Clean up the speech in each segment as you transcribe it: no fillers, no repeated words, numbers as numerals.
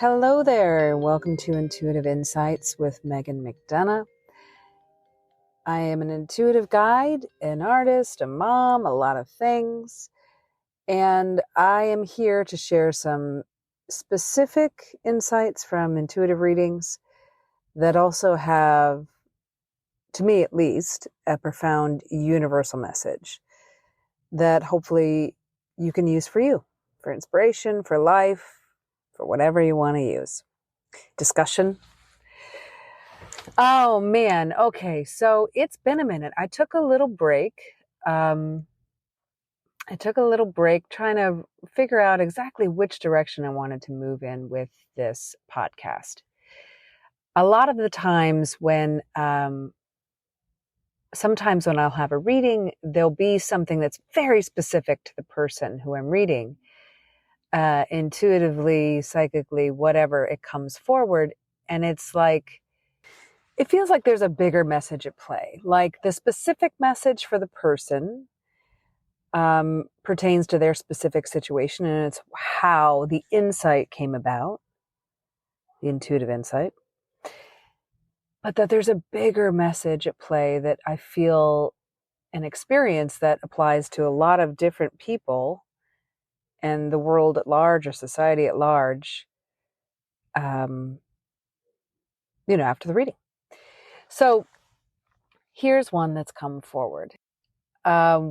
Hello there, welcome to Intuitive Insights with Megan McDonough. I am an intuitive guide, an artist, a mom, a lot of things, and I am here to share some specific insights from intuitive readings that also have, to me at least, a profound universal message that hopefully you can use for you, for inspiration, for life, for whatever you want to use. Discussion. Oh man. Okay. So it's been a minute. I took a little break. Trying to figure out exactly which direction I wanted to move in with this podcast. A lot of the times sometimes when I'll have a reading, there'll be something that's very specific to the person who I'm reading. Intuitively, psychically, whatever, it comes forward. And it's like, it feels like there's a bigger message at play. Like the specific message for the person pertains to their specific situation, and it's how the insight came about, the intuitive insight. But that there's a bigger message at play that I feel and experience that applies to a lot of different people and the world at large or society at large, after the reading. So here's one that's come forward.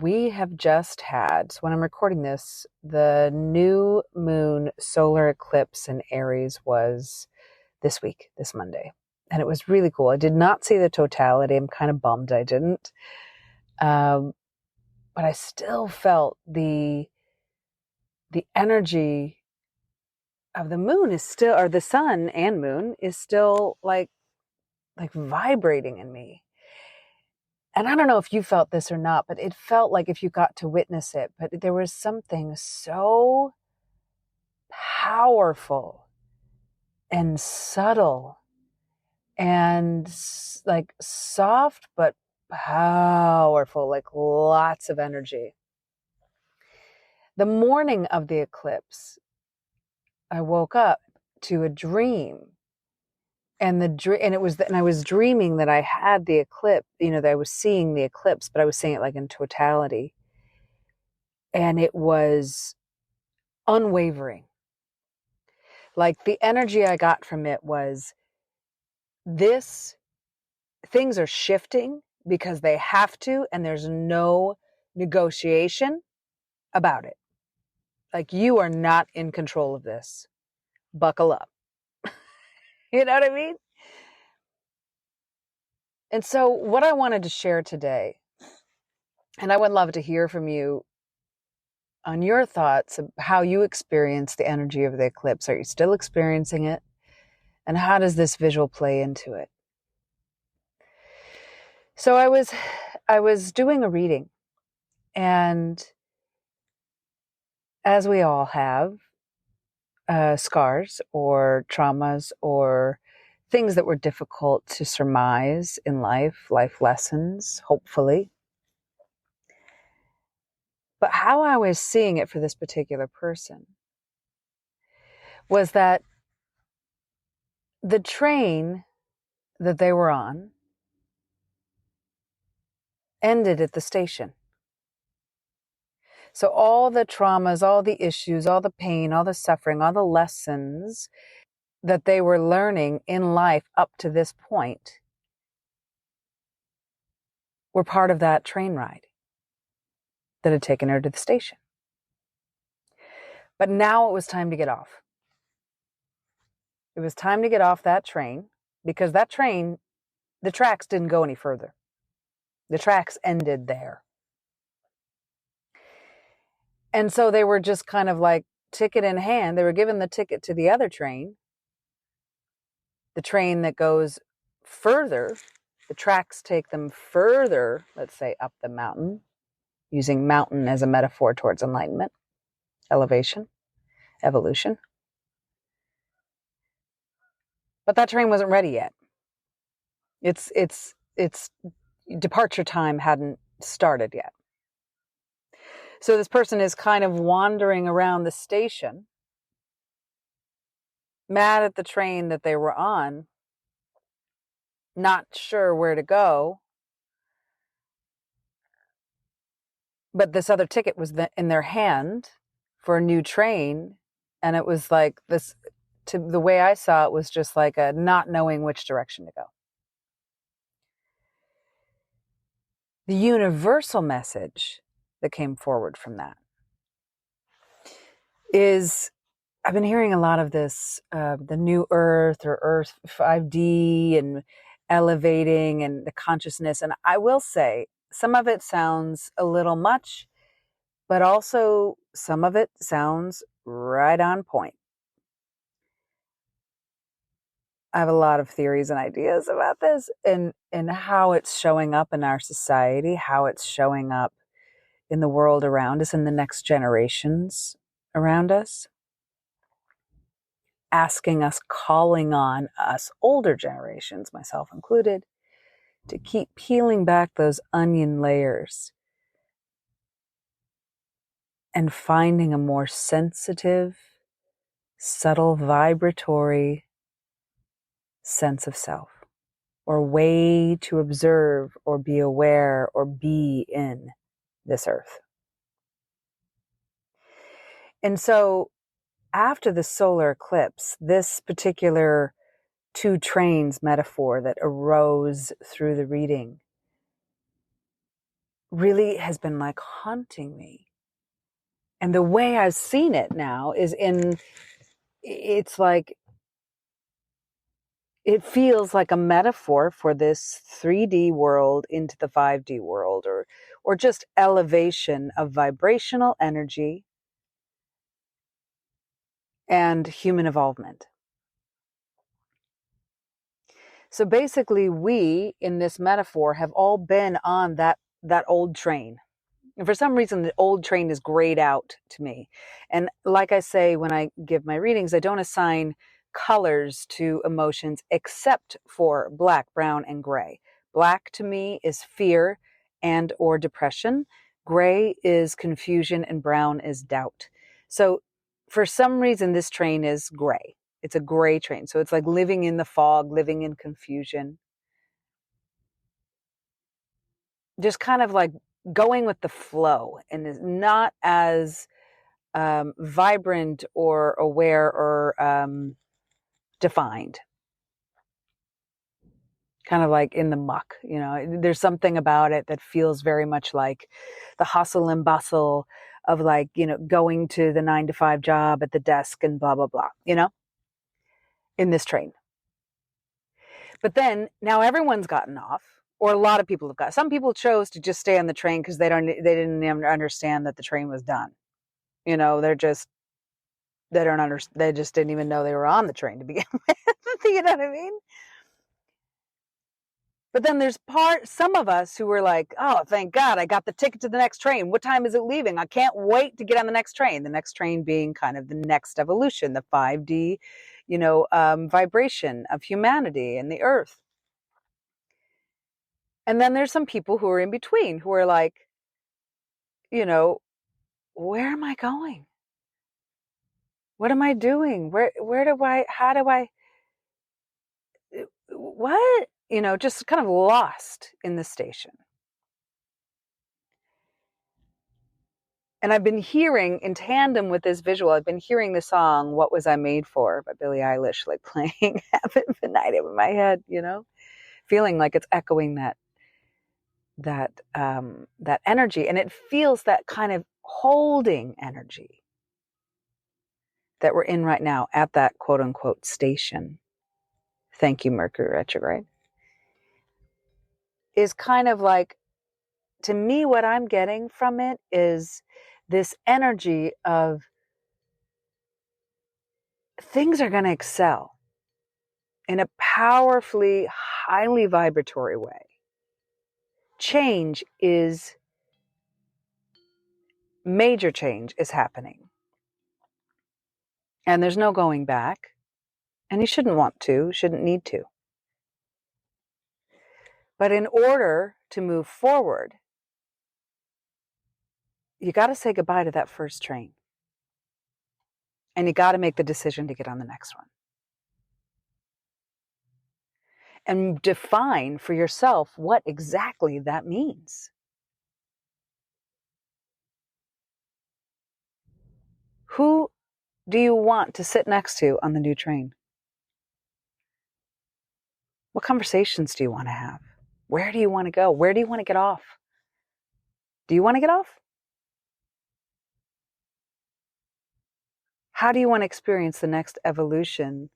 We have just had, so when I'm recording this, the new moon solar eclipse in Aries was this week, this Monday. And it was really cool. I did not see the totality. I'm kind of bummed I didn't. But I still felt the energy of the moon is still, or the sun and moon is still like vibrating in me. And I don't know if you felt this or not, but it felt like if you got to witness it, but there was something so powerful and subtle and like soft, but powerful, like lots of energy. The morning of the eclipse, I woke up to a dream. And I was dreaming that I had the eclipse, that I was seeing the eclipse, but I was seeing it like in totality. And it was unwavering. Like the energy I got from it was things are shifting because they have to, and there's no negotiation about it. Like you are not in control of this. Buckle up. You know what I mean? And so what I wanted to share today, and I would love to hear from you on your thoughts of how you experience the energy of the eclipse. Are you still experiencing it? And how does this visual play into it? So I was doing a reading, and as we all have, scars or traumas or things that were difficult to surmise in life lessons, hopefully. But how I was seeing it for this particular person was that the train that they were on ended at the station. So all the traumas, all the issues, all the pain, all the suffering, all the lessons that they were learning in life up to this point were part of that train ride that had taken her to the station. But now it was time to get off. It was time to get off that train because that train, the tracks didn't go any further. The tracks ended there. And so they were just kind of like ticket in hand. They were given the ticket to the other train, the train that goes further. The tracks take them further, let's say up the mountain, using mountain as a metaphor towards enlightenment, elevation, evolution. But that train wasn't ready yet. Its departure time hadn't started yet. So this person is kind of wandering around the station mad at the train that they were on, not sure where to go. But this other ticket was in their hand for a new train. And it was like this, to the way I saw it, was just like a not knowing which direction to go. The universal message that came forward from that is, I've been hearing a lot of this, the new Earth or Earth 5D and elevating and the consciousness. And I will say, some of it sounds a little much, but also some of it sounds right on point. I have a lot of theories and ideas about this and how it's showing up in our society, how it's showing up in the world around us, in the next generations around us, asking us, calling on us older generations, myself included, to keep peeling back those onion layers and finding a more sensitive, subtle, vibratory sense of self, or way to observe or be aware or be in this earth. And so after the solar eclipse, this particular two trains metaphor that arose through the reading really has been like haunting me. And the way I've seen it now is it's like, it feels like a metaphor for this 3D world into the 5D world, or just elevation of vibrational energy and human evolvement. So basically, we in this metaphor have all been on that old train. And for some reason, the old train is grayed out to me. And like I say, when I give my readings, I don't assign colors to emotions except for black, brown, and gray. Black to me is fear and or depression. Gray is confusion, and brown is doubt. So for some reason, this train is gray. It's a gray train. So it's like living in the fog, living in confusion. Just kind of like going with the flow, and is not as vibrant or aware or defined. Kind of like in the muck, there's something about it that feels very much like the hustle and bustle of, like, going to the 9 to 5 job at the desk and blah, blah, blah, in this train. But then now everyone's gotten off, or a lot of people have got. Some people chose to just stay on the train because they didn't even understand that the train was done. They don't understand. They just didn't even know they were on the train to begin with. You know what I mean? But then there's some of us who were like, oh, thank God, I got the ticket to the next train. What time is it leaving? I can't wait to get on the next train. The next train being kind of the next evolution, the 5D, vibration of humanity and the earth. And then there's some people who are in between, who are like, where am I going? What am I doing? How do I, what? Just kind of lost in the station. And I've been hearing, in tandem with this visual, I've been hearing the song "What Was I Made For" by Billie Eilish, like playing half of the night over my head, feeling like it's echoing that energy. And it feels that kind of holding energy that we're in right now at that quote unquote station. Thank you, Mercury retrograde. Is kind of like, to me, what I'm getting from it is this energy of things are going to excel in a powerfully, highly vibratory way. Major change is happening. And there's no going back. And you shouldn't need to. But in order to move forward, you got to say goodbye to that first train. And you got to make the decision to get on the next one. and define for yourself what exactly that means. Who do you want to sit next to on the new train? What conversations do you want to have? Where do you want to go? Where do you want to get off? Do you want to get off? How do you want to experience the next evolution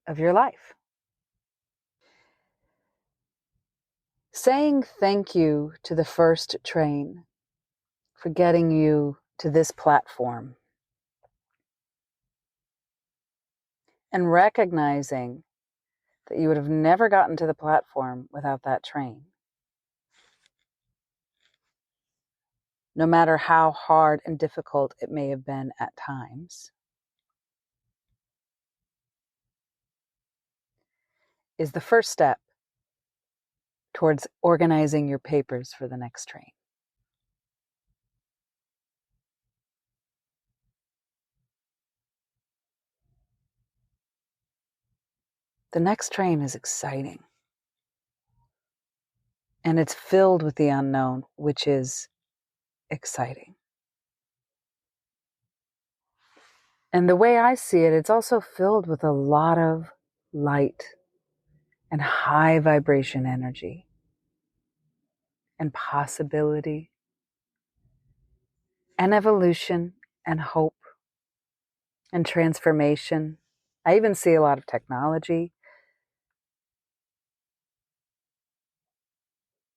of your life? Saying thank you to the first train for getting you to this platform, and recognizing that you would have never gotten to the platform without that train. No matter how hard and difficult it may have been at times, is the first step towards organizing your papers for the next train. The next train is exciting. And it's filled with the unknown, which is exciting. And the way I see it, it's also filled with a lot of light and high vibration energy and possibility and evolution and hope and transformation. I even see a lot of technology.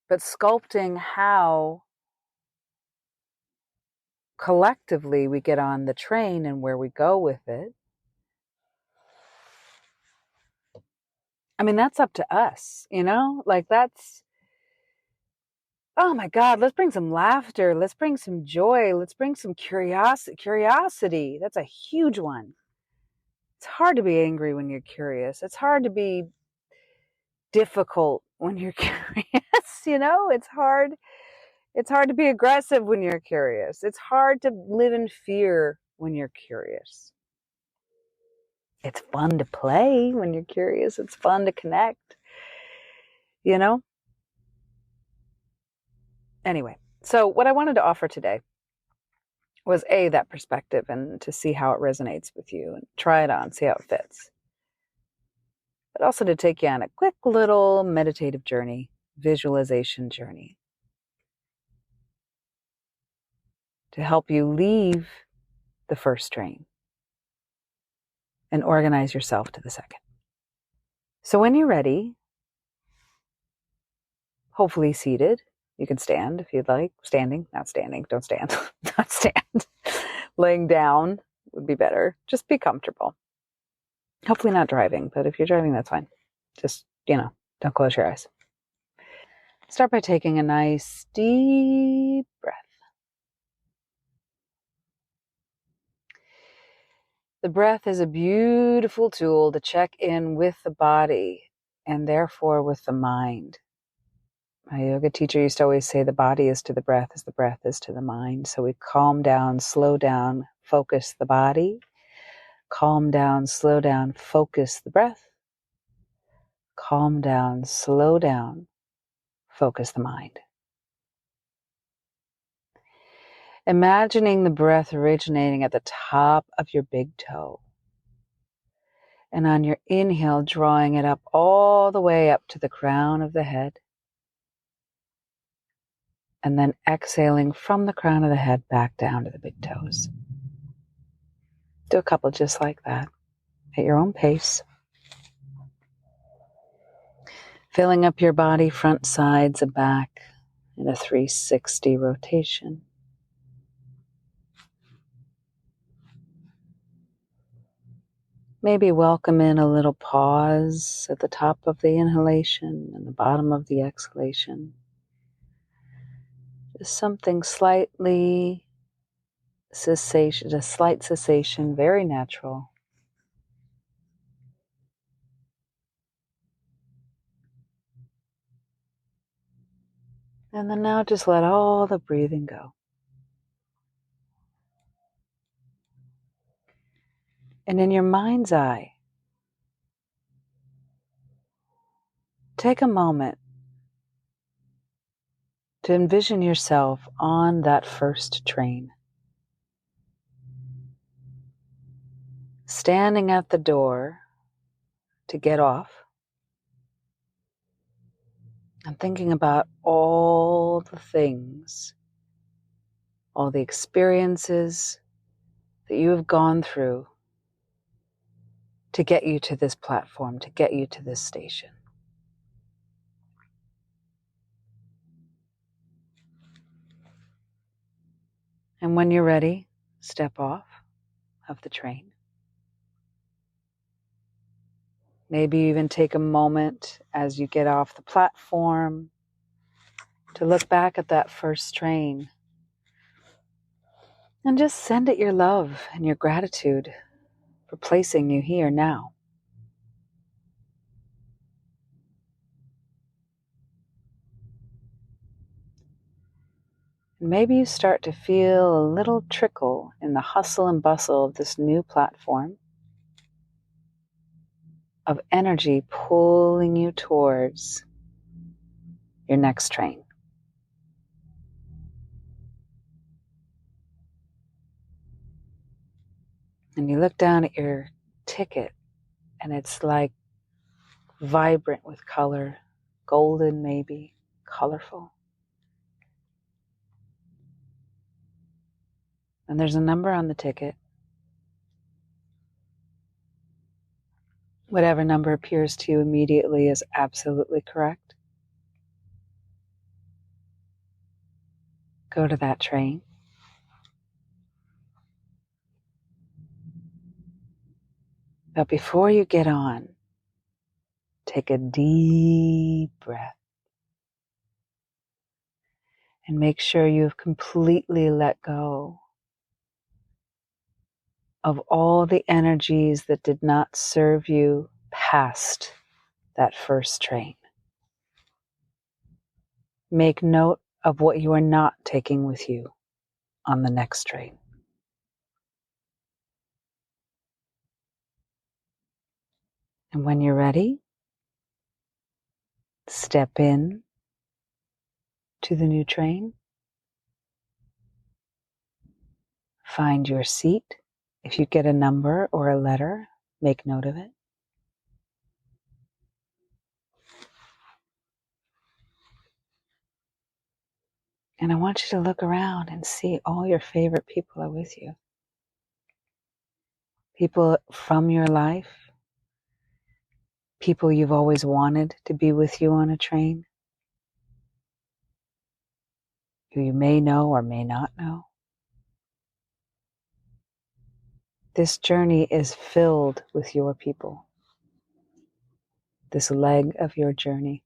But sculpting how collectively we get on the train and where we go with it, I mean, that's up to us, you know? Like that's, oh my God, let's bring some laughter. Let's bring some joy. Let's bring some curiosity. That's a huge one. It's hard to be angry when you're curious. It's hard to be difficult when you're curious, you know? It's hard to be aggressive when you're curious. It's hard to live in fear when you're curious. It's fun to play when you're curious. It's fun to connect, you know? Anyway, so what I wanted to offer today was that perspective and to see how it resonates with you and try it on, see how it fits. But also to take you on a quick little meditative journey, visualization journey, to help you leave the first train and organize yourself to the second. So when you're ready, hopefully seated, you can stand if you'd like. Standing, not standing, don't stand, not stand. Laying down would be better. Just be comfortable. Hopefully not driving, but if you're driving, that's fine. Just, don't close your eyes. Start by taking a nice deep breath. The breath is a beautiful tool to check in with the body and therefore with the mind. My yoga teacher used to always say the body is to the breath as the breath is to the mind. So we calm down, slow down, focus the body. Calm down, slow down, focus the breath. Calm down, slow down, focus the mind. Imagining the breath originating at the top of your big toe. And on your inhale, drawing it up all the way up to the crown of the head. And then exhaling from the crown of the head back down to the big toes. Do a couple just like that at your own pace. Filling up your body, front, sides, and back in a 360 rotation. Maybe welcome in a little pause at the top of the inhalation and the bottom of the exhalation. Just something slightly cessation, a slight cessation, very natural. And then now just let all the breathing go. And in your mind's eye, take a moment to envision yourself on that first train, standing at the door to get off, and thinking about all the things, all the experiences that you have gone through to get you to this platform, to get you to this station. And when you're ready, step off of the train. Maybe even take a moment as you get off the platform to look back at that first train and just send it your love and your gratitude for placing you here now. And maybe you start to feel a little trickle in the hustle and bustle of this new platform of energy pulling you towards your next train. And you look down at your ticket and it's like vibrant with color, golden maybe, colorful. And there's a number on the ticket. Whatever number appears to you immediately is absolutely correct. Go to that train. But before you get on, take a deep breath and make sure you've completely let go of all the energies that did not serve you past that first train. Make note of what you are not taking with you on the next train. And when you're ready, step in to the new train. Find your seat. If you get a number or a letter, make note of it. And I want you to look around and see all your favorite people are with you. People from your life, people you've always wanted to be with you on a train, who you may know or may not know. This journey is filled with your people, this leg of your journey.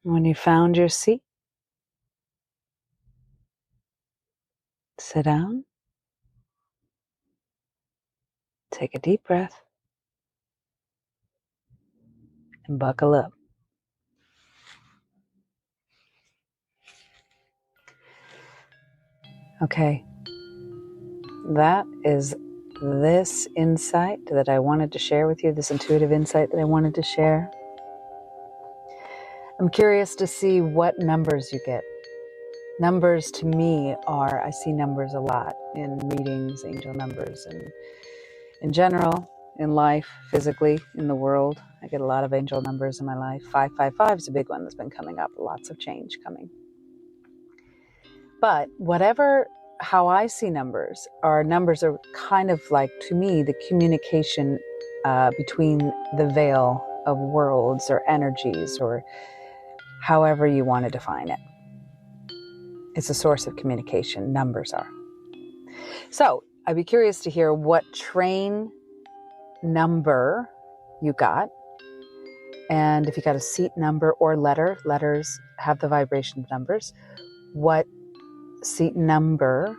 When you found your seat, sit down, take a deep breath, and buckle up. Okay, that is this insight that I wanted to share with you, this intuitive insight that I wanted to share. I'm curious to see what numbers you get. Numbers to me are, I see numbers a lot in readings, angel numbers, and in general, in life, physically, in the world. I get a lot of angel numbers in my life. 555 is a big one that's been coming up. Lots of change coming. But how I see numbers are kind of like, to me, the communication between the veil of worlds or energies, or however you want to define it. It's a source of communication, numbers are. So I'd be curious to hear what train number you got. And if you got a seat number or letters have the vibration of numbers. What seat number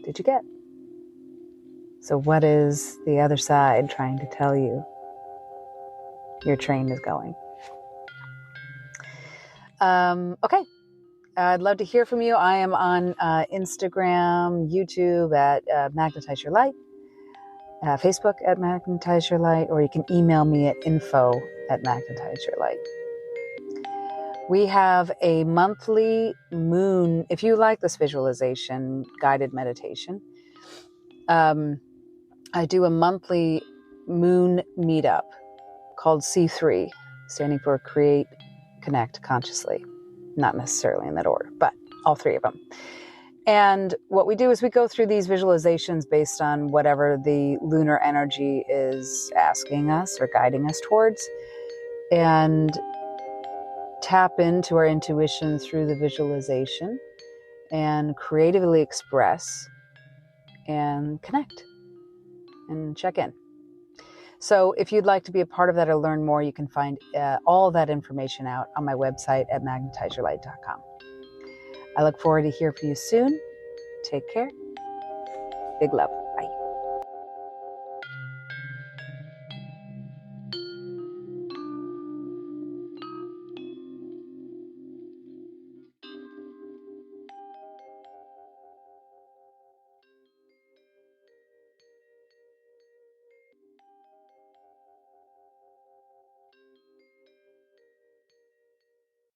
did you get? So what is the other side trying to tell you your train is going? Okay. I'd love to hear from you. I am on Instagram, YouTube at Magnetize Your Light. Facebook at Magnetize Your Light, or you can email me at info@magnetizeyourlight. We have a monthly moon. If you like this visualization guided meditation, I do a monthly moon meetup called C3, standing for Create, Connect, Consciously. Not necessarily in that order, but all three of them. And what we do is we go through these visualizations based on whatever the lunar energy is asking us or guiding us towards, and tap into our intuition through the visualization and creatively express and connect and check in. So if you'd like to be a part of that or learn more, you can find all of that information out on my website at magnetizeyourlight.com. I look forward to hearing from you soon. Take care. Big love.